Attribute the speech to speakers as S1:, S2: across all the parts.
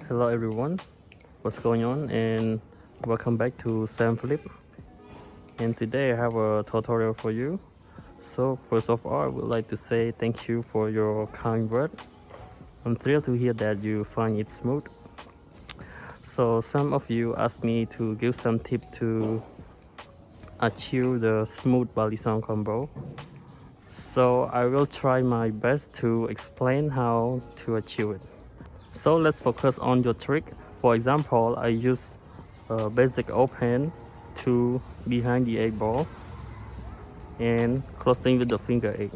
S1: Hello everyone, what's going on, and welcome back to SemZ. And today I have a tutorial for you. So first of all, I would like to say thank you for your kind word. I'm thrilled to hear that you find it smooth. So some of you asked me to give some tips to achieve the smooth Balisong combo. So I will try my best to explain how to achieve it. So let's focus on your trick. For example, I use a basic open to behind the 8 ball and closing with the finger 8.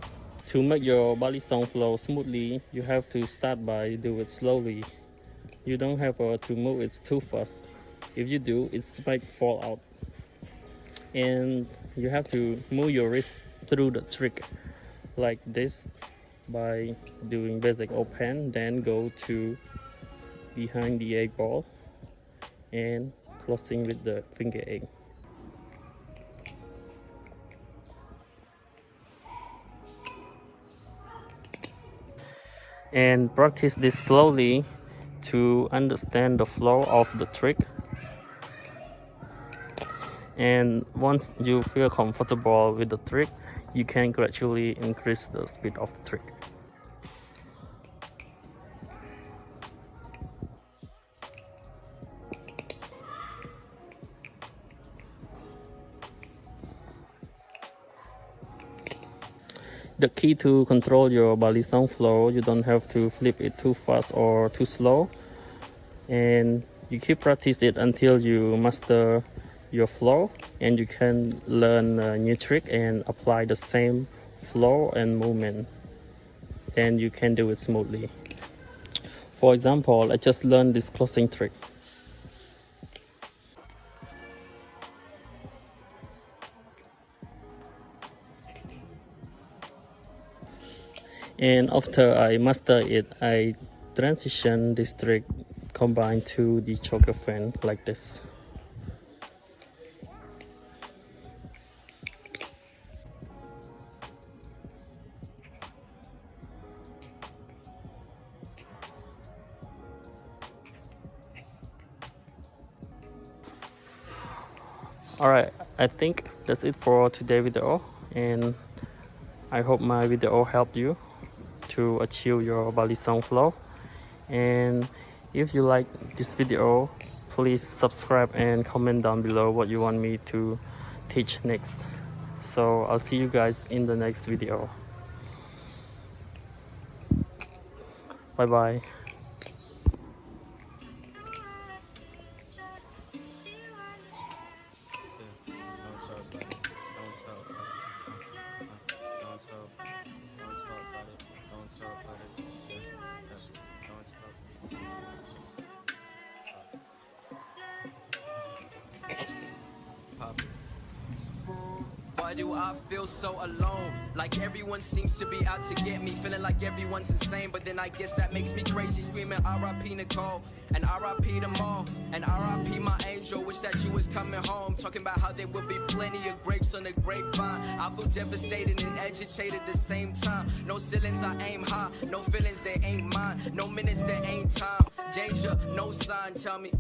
S1: To make your Balisong flow smoothly, you have to start by do it slowly. You don't have to move it too fast. If you do, it might fall out. And you have to move your wrist through the trick like this by doing basic open, then go to behind the 8 ball and closing with the finger 8. And practice this slowly to understand the flow of the trick. And once you feel comfortable with the trick, you can gradually increase the speed of the trick. The key to control your Balisong flow, you don't have to flip it too fast or too slow, and you keep practice it until you master your flow, and you can learn a new trick and apply the same flow and movement. Then you can do it smoothly. For example, I just learned this closing trick. And after I master it, I transition this trick combined to the choker fan like this. Alright, I think that's it for today's video, and I hope my video helped you to achieve your Balisong flow. And if you like this video, please subscribe and comment down below what you want me to teach next. So I'll see you guys in the next video. Bye bye.
S2: Why do I feel so alone? Like everyone seems to be out to get me. Feeling like everyone's insane, but then I guess that makes me crazy. Screaming R.I.P. Nicole, and R.I.P. them all, and R.I.P. my angel. Wish that you was coming home. Talking about how there would be plenty of grapes on the grapevine. I feel devastated and agitated at the same time. No ceilings, I aim high. No feelings, they ain't mine. No minutes, there ain't time. Danger, no sign, tell me